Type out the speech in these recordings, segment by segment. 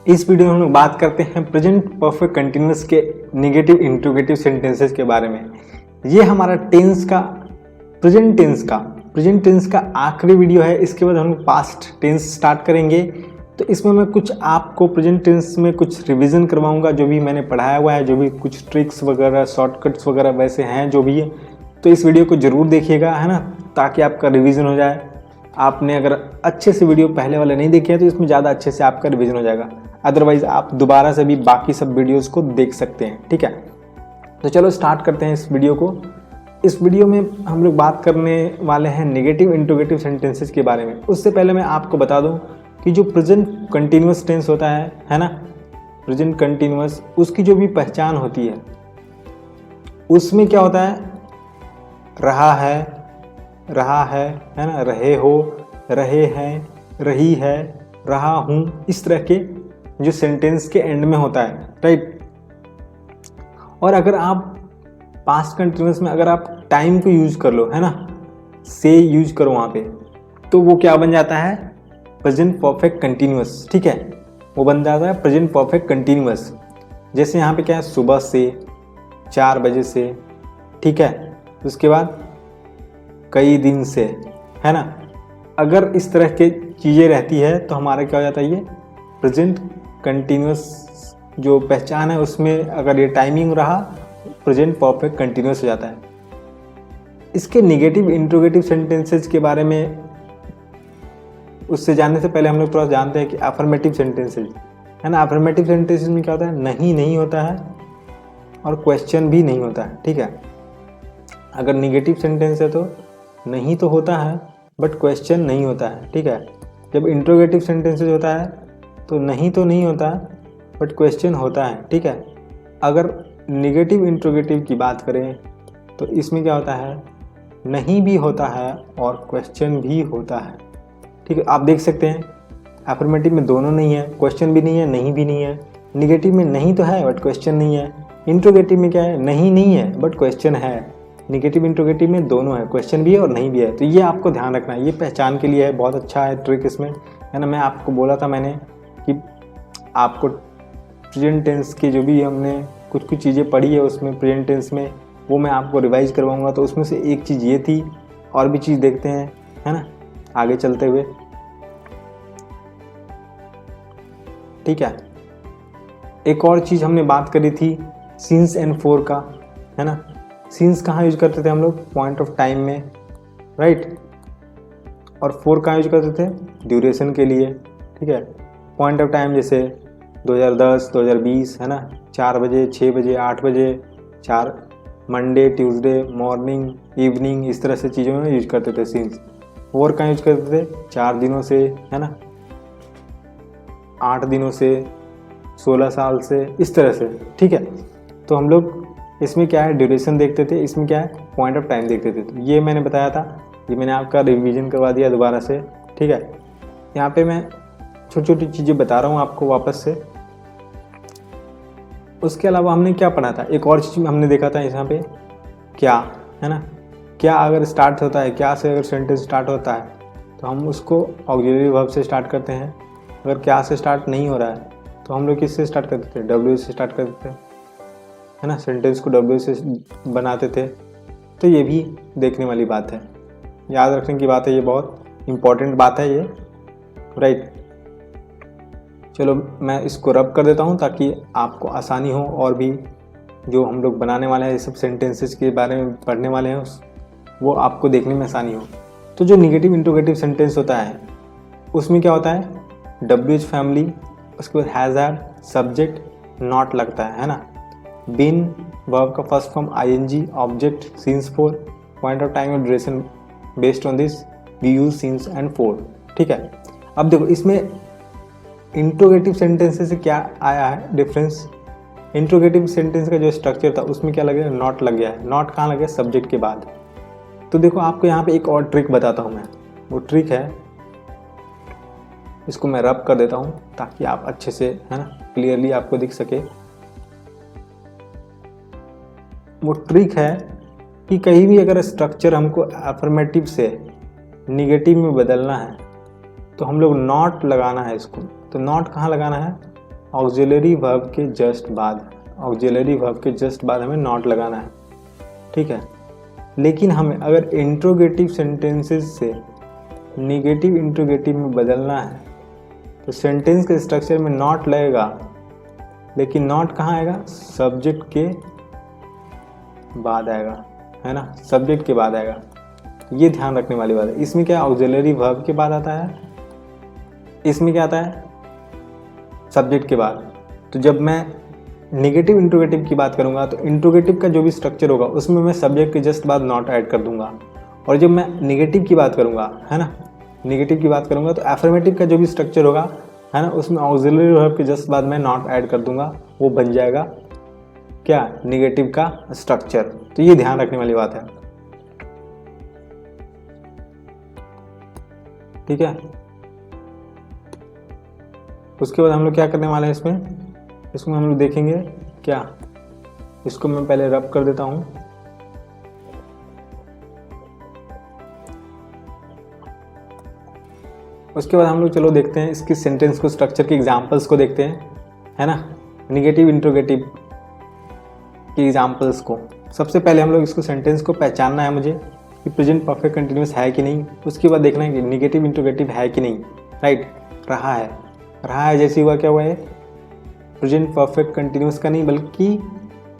इस वीडियो में हम लोग बात करते हैं प्रेजेंट परफेक्ट कंटिन्यूअस के नेगेटिव इंट्रोगेटिव सेंटेंसेस के बारे में। ये हमारा प्रेजेंट टेंस का आखिरी वीडियो है। इसके बाद हम लोग पास्ट टेंस स्टार्ट करेंगे। तो इसमें मैं कुछ आपको प्रेजेंट टेंस में कुछ रिवीजन करवाऊंगा, जो भी मैंने पढ़ाया हुआ है, जो भी कुछ ट्रिक्स वगैरह शॉर्टकट्स वगैरह वैसे हैं जो भी है। तो इस वीडियो को ज़रूर देखिएगा, है ना, ताकि आपका रिवीजन हो जाए। आपने अगर अच्छे से वीडियो पहले वाले नहीं देखे हैं तो इसमें ज़्यादा अच्छे से आपका रिवीजन हो जाएगा। अदरवाइज आप दोबारा से भी बाकी सब वीडियोस को देख सकते हैं, ठीक है। तो चलो स्टार्ट करते हैं इस वीडियो को। इस वीडियो में हम लोग बात करने वाले हैं नेगेटिव इंट्रोगेटिव सेंटेंसेस के बारे में। उससे पहले मैं आपको बता दूं कि जो प्रेजेंट कंटिन्यूअस टेंस होता है ना, प्रेजेंट कंटिन्यूअस, उसकी जो भी पहचान होती है उसमें क्या होता है, रहा है ना, रहे हो, रहे हैं, रही है, रहा हूँ, इस तरह के जो सेंटेंस के एंड में होता है, राइट। और अगर आप पास्ट कंटिन्यूअस में अगर आप टाइम को यूज कर लो, है ना, से यूज करो वहाँ पे, तो वो क्या बन जाता है, प्रेजेंट परफेक्ट कंटिन्यूअस, ठीक है। वो बन जाता है प्रेजेंट परफेक्ट कंटिन्यूअस। जैसे यहाँ पे क्या है, सुबह से, 4 बजे से, ठीक है। उसके बाद कई दिन से, है ना। अगर इस तरह के चीज़ें रहती है तो हमारा क्या हो जाता है, ये प्रेजेंट कंटिन्यूअस जो पहचान है उसमें अगर ये टाइमिंग रहा, प्रेजेंट परफेक्ट कंटिन्यूअस हो जाता है। इसके नेगेटिव इंट्रोगेटिव सेंटेंसेस के बारे में उससे जानने से पहले हम लोग थोड़ा जानते हैं कि अफर्मेटिव सेंटेंसेस, है ना। अफर्मेटिव सेंटेंसेस में क्या होता है, नहीं होता है और क्वेश्चन भी नहीं होता है, ठीक है। अगर नेगेटिव सेंटेंस है तो नहीं तो होता है बट क्वेश्चन नहीं होता है, ठीक है। जब इंट्रोगेटिव सेंटेंसेस होता है तो नहीं होता है बट क्वेश्चन होता है, ठीक है। अगर नेगेटिव इंट्रोगेटिव की बात करें तो इसमें क्या होता है, नहीं भी होता है और क्वेश्चन भी होता है, ठीक है। आप देख सकते हैं अफर्मेटिव में दोनों नहीं है, क्वेश्चन भी नहीं है, नहीं भी नहीं है। नेगेटिव में नहीं तो है बट क्वेश्चन नहीं है। इंट्रोगेटिव में क्या है, नहीं है बट क्वेश्चन है। नेगेटिव इंट्रोगेटिव में दोनों है, क्वेश्चन भी है और नहीं भी है। तो ये आपको ध्यान रखना है, ये पहचान के लिए है, बहुत अच्छा है ट्रिक इसमें, है ना। मैं आपको बोला था मैंने कि आपको प्रेजेंट टेंस की जो भी हमने कुछ चीज़ें पढ़ी है उसमें प्रेजेंट टेंस में, वो मैं आपको रिवाइज करवाऊंगा। तो उसमें से एक चीज़ ये थी, और भी चीज़ देखते हैं, है ना, आगे चलते हुए, ठीक है। एक और चीज़ हमने बात करी थी सिंस एंड फॉर का, है ना। सिंस कहाँ यूज करते थे हम लोग, पॉइंट ऑफ टाइम में, राइट। और फॉर कहाँ यूज करते थे, ड्यूरेशन के लिए, ठीक है। पॉइंट ऑफ टाइम जैसे 2010, 2020, है ना, 4 बजे, 6 बजे, 8 बजे, 4 मंडे, ट्यूसडे, मॉर्निंग, इवनिंग, इस तरह से चीज़ों में यूज करते थे सिंस। फॉर कहाँ यूज करते थे, 4 दिनों से, है ना, 8 दिनों से, 16 साल से, इस तरह से, ठीक है। तो हम लोग इसमें क्या है, ड्यूरेशन देखते थे, इसमें क्या है, पॉइंट ऑफ टाइम देखते थे। तो ये मैंने बताया था, ये मैंने आपका रिवीजन करवा दिया दोबारा से, ठीक है। यहाँ पे मैं छोटी छोटी चीज़ें बता रहा हूँ आपको वापस से। उसके अलावा हमने क्या पढ़ा था, एक और चीज़ हमने देखा था यहाँ पे, क्या, है ना। क्या अगर स्टार्ट होता है, क्या से अगर सेंटेंस स्टार्ट होता है तो हम उसको ऑक्सिलरी वर्ब से स्टार्ट करते हैं। अगर क्या से स्टार्ट नहीं हो रहा है तो हम लोग किससे स्टार्ट करते थे, डब्ल्यू से स्टार्ट करते थे, है ना। सेंटेंस को डब्ल्यू से बनाते थे। तो ये भी देखने वाली बात है, याद रखने की बात है, ये बहुत इम्पॉर्टेंट बात है ये, राइट। चलो मैं इसको रब कर देता हूँ ताकि आपको आसानी हो, और भी जो हम लोग बनाने वाले हैं ये सब सेंटेंसेस के बारे में पढ़ने वाले हैं वो आपको देखने में आसानी हो। तो जो निगेटिव इंट्रोगेटिव सेंटेंस होता है उसमें क्या होता है, डब्ल्यू फैमिली, उसके बाद हैज़ हैव, सब्जेक्ट नॉट लगता है ना। बीन वर्ब का first form ING, object since for, point of time और duration based on this we use since and for, ठीक है। अब देखो इसमें इंट्रोगेटिव सेंटेंसेस से क्या आया है डिफरेंस। इंट्रोगेटिव सेंटेंस का जो स्ट्रक्चर था उसमें क्या लग गया, नॉट लग गया है। नॉट कहाँ लग गया, सब्जेक्ट के बाद। तो देखो आपको यहाँ पे एक और ट्रिक बताता हूँ मैं, वो ट्रिक है, इसको मैं रब कर देता हूँ ताकि आप अच्छे से, है ना, क्लियरली आपको दिख सके। वो ट्रिक है कि कहीं भी अगर स्ट्रक्चर हमको अफर्मेटिव से निगेटिव में बदलना है तो हम लोग नॉट लगाना है इसको। तो नॉट कहाँ लगाना है, ऑक्सिलरी वर्ब के जस्ट बाद, ऑक्सिलरी वर्ब के जस्ट बाद हमें नॉट लगाना है, ठीक है। लेकिन हमें अगर इंट्रोगेटिव सेंटेंसेस से निगेटिव इंट्रोगेटिव में बदलना है तो सेंटेंस के स्ट्रक्चर में नॉट लगेगा, लेकिन नॉट कहाँ आएगा, सब्जेक्ट के बाद आएगा, है ना, सब्जेक्ट के बाद आएगा। ये ध्यान रखने वाली बात है। इसमें क्या ऑक्सिलरी वर्ब के बाद आता है, इसमें क्या आता है, सब्जेक्ट के बाद। तो जब मैं निगेटिव इंट्रोगेटिव की बात करूंगा तो इंट्रोगेटिव का जो भी स्ट्रक्चर होगा उसमें मैं सब्जेक्ट के जस्ट बाद नॉट ऐड कर दूंगा, और जब मैं निगेटिव की बात करूंगा, है ना, निगेटिव की बात करूंगा तो एफर्मेटिव का जो भी स्ट्रक्चर होगा, है ना, उसमें ऑक्सिलरी वर्ब के जस्ट बाद मैं नॉट ऐड कर दूंगा, वो बन जाएगा क्या, निगेटिव का स्ट्रक्चर। तो ये ध्यान रखने वाली बात है, ठीक है। उसके बाद हम लोग क्या करने वाले हैं इसमें हम लोग देखेंगे क्या, इसको मैं पहले रब कर देता हूं। उसके बाद हम लोग चलो देखते हैं इसकी सेंटेंस को, स्ट्रक्चर के एग्जांपल्स को देखते हैं, है ना, निगेटिव इंट्रोगेटिव के एग्जांपल्स को। सबसे पहले हम लोग इसको सेंटेंस को पहचानना है मुझे कि प्रेजेंट परफेक्ट कंटिन्यूअस है कि नहीं। उसके बाद देखना है कि निगेटिव इंट्रोगेटिव है कि नहीं, राइट, रहा है जैसे हुआ, क्या हुआ है, प्रेजेंट परफेक्ट कंटिन्यूअस का नहीं बल्कि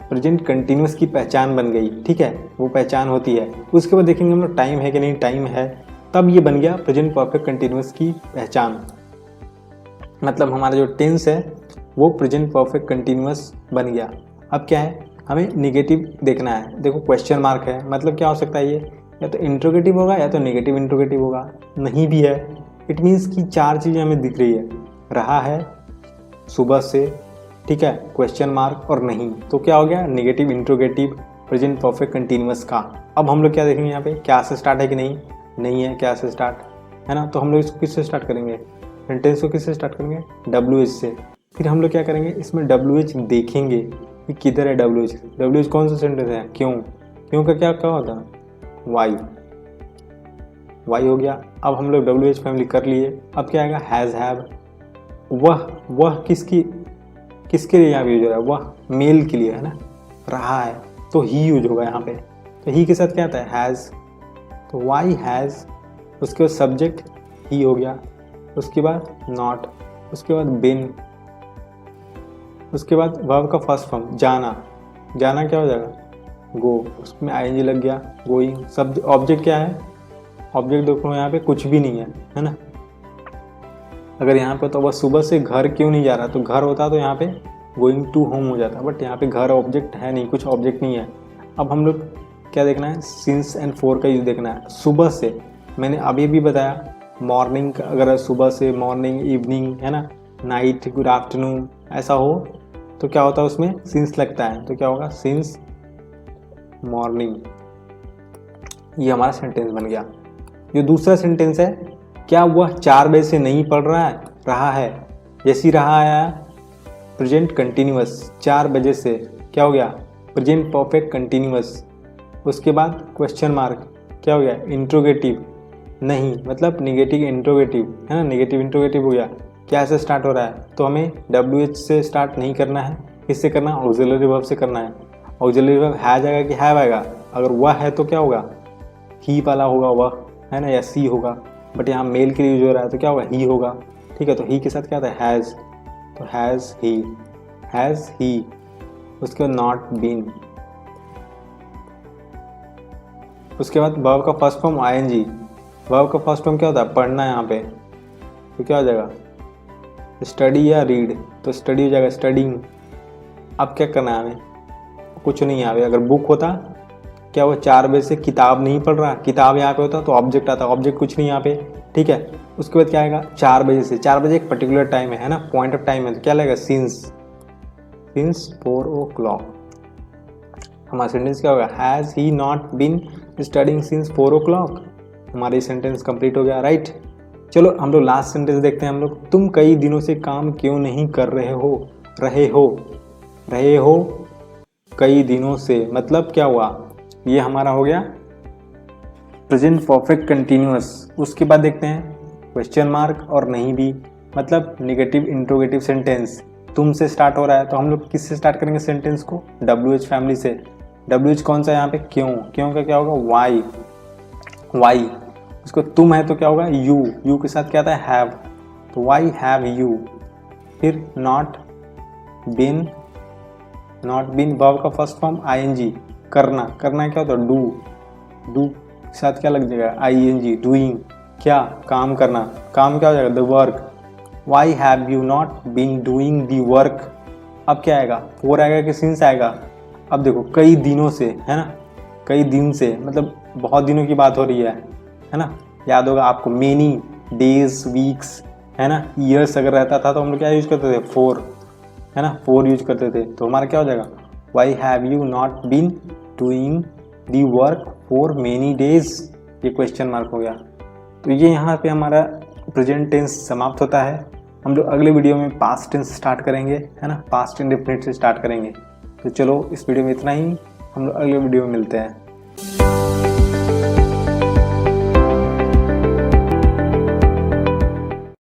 प्रेजेंट कंटिन्यूअस की पहचान बन गई, ठीक है, वो पहचान होती है। उसके बाद देखेंगे हम लोग टाइम है कि नहीं, टाइम है, तब ये बन गया प्रेजेंट परफेक्ट कंटिन्यूअस की पहचान। मतलब हमारा जो टेंस है वो प्रेजेंट परफेक्ट कंटिन्यूअस बन गया। अब क्या है, हमें निगेटिव देखना है। देखो क्वेश्चन मार्क है, मतलब क्या हो सकता है, ये या तो इंट्रोगेटिव होगा या तो निगेटिव इंट्रोगेटिव होगा, नहीं भी है। इट मीन्स कि चार चीज़ें हमें दिख रही है, रहा है, सुबह से, ठीक है, क्वेश्चन मार्क और नहीं। तो क्या हो गया, negative interrogative present perfect continuous का। अब हम लोग क्या देखेंगे यहाँ पे, क्या से स्टार्ट है कि नहीं है, क्या से स्टार्ट है ना, तो हम लोग इसको किससे स्टार्ट करेंगे, सेंटेंस को किससे स्टार्ट करेंगे, WH से। फिर हम लोग क्या करेंगे, इसमें WH देखेंगे कि किधर है WH कौन सा सेंटेंस है, क्यों का क्या होता है, वाई हो गया। अब हम लोग WH फैमिली कर लिए। अब क्या आएगा, हैज़ हैव, वह किसके लिए यहाँ पे यूज हो रहा है, वह मेल के लिए, है ना, रहा है तो ही यूज होगा यहाँ पे। तो ही के साथ क्या आता है, हैज़, तो वाई हैज़, उसके बाद सब्जेक्ट ही हो गया, उसके बाद नॉट, उसके बाद बिन, उसके बाद वर्ब का फर्स्ट फॉर्म जाना क्या हो जाएगा, गो, उसमें ING लग गया, गोइंग। सब ऑब्जेक्ट क्या है, ऑब्जेक्ट देखो यहाँ पे कुछ भी नहीं है ना। अगर यहाँ पे तो वह सुबह से घर क्यों नहीं जा रहा, तो घर होता तो यहाँ पे गोइंग टू होम हो जाता, बट यहाँ पे घर ऑब्जेक्ट है नहीं, कुछ ऑब्जेक्ट नहीं है। अब हम लोग क्या देखना है, सिंस एंड फॉर का यूज देखना है। सुबह से मैंने अभी भी बताया, मॉर्निंग, अगर सुबह से मॉर्निंग, इवनिंग, है ना, नाइट, गुड आफ्टरनून ऐसा हो तो क्या होता है, उसमें सिंस लगता है, तो क्या होगा, सिंस मॉर्निंग। ये हमारा सेंटेंस बन गया। जो दूसरा सेंटेंस है, क्या वह 4 बजे से नहीं पढ़ रहा है, जैसी रहा है प्रेजेंट कंटिन्यूअस, 4 बजे से क्या हो गया, प्रेजेंट परफेक्ट कंटिन्यूअस। उसके बाद क्वेश्चन मार्क, क्या हो गया, इंट्रोगेटिव, नहीं मतलब निगेटिव इंट्रोगेटिव, है ना, निगेटिव इंट्रोगेटिव हो गया। क्या से स्टार्ट हो रहा है, तो हमें WH से स्टार्ट नहीं करना है, किससे करना है, ऑक्सिलरी वर्ब से करना है। ऑक्सिलरी वर्ब है जाएगा कि हैव आएगा, अगर वह है तो क्या होगा, ही वाला होगा वह, है ना, या सी होगा, बट यहाँ मेल के लिए यूज हो रहा है तो क्या होगा, ही होगा, ठीक है। तो ही के साथ क्या आता है, हैज़, तो हैज़ ही, उसके बाद नॉट बीन, उसके बाद वर्ब का फर्स्ट फॉर्म ING। वर्ब का फर्स्ट फॉर्म क्या होता है, पढ़ना है यहाँ पे, तो क्या हो जाएगा, स्टडी या रीड, तो स्टडी हो जाएगा, स्टडिंग। अब क्या करना है हमें, कुछ नहीं है। अगर बुक होता, क्या वो 4 बजे से किताब नहीं पढ़ रहा, किताब यहाँ पे होता तो ऑब्जेक्ट आता, ऑब्जेक्ट कुछ नहीं यहाँ पे, ठीक है। उसके बाद क्या आएगा, 4 बजे से, 4 बजे एक पर्टिकुलर टाइम है ना, पॉइंट ऑफ टाइम है, तो क्या लगेगा, सिंस 4 o'clock। हमारा सेंटेंस क्या होगा, has he not been studying since 4 o'clock। हमारी सेंटेंस कंप्लीट हो गया, राइट। चलो हम लोग लास्ट सेंटेंस देखते हैं हम लोग। तुम कई दिनों से काम क्यों नहीं कर रहे हो कई दिनों से, मतलब क्या हुआ, ये हमारा हो गया प्रेजेंट परफेक्ट कंटिन्यूअस। उसके बाद देखते हैं क्वेश्चन मार्क और नहीं भी, मतलब निगेटिव इंट्रोगेटिव सेंटेंस। तुम से स्टार्ट हो रहा है तो हम लोग किससे स्टार्ट करेंगे सेंटेंस को, WH फैमिली से। WH कौन सा है यहाँ पे, क्यों, क्यों का क्या होगा वाई, वाई। उसको तुम है तो क्या होगा यू, यू के साथ क्या आता है हैव, तो वाई हैव यू। फिर not been, not been verb का फर्स्ट फॉर्म ING, करना, करना क्या होता है डू, डू के साथ क्या लग जाएगा ING, डूइंग, क्या काम करना, काम क्या हो जाएगा the work. Why have you not been doing the work, अब क्या आएगा फोर आएगा कि सिंस आएगा। अब देखो कई दिनों से है ना, कई दिन से मतलब बहुत दिनों की बात हो रही है ना। याद होगा आपको मेनी डेज वीक्स है ना, ईयर्स अगर रहता था तो हम लोग क्या यूज करते थे फोर, है ना, फोर यूज करते थे। तो हमारा क्या हो जाएगा why have you not been doing the work for many days, ये क्वेश्चन मार्क हो गया। तो ये यहाँ पे हमारा प्रेजेंट टेंस समाप्त होता है। हम लोग अगले वीडियो में पास्ट टेंस स्टार्ट करेंगे, है ना, पास्ट इंडेफिनिट से स्टार्ट करेंगे। तो चलो इस वीडियो में इतना ही, हम लोग अगले वीडियो में मिलते हैं।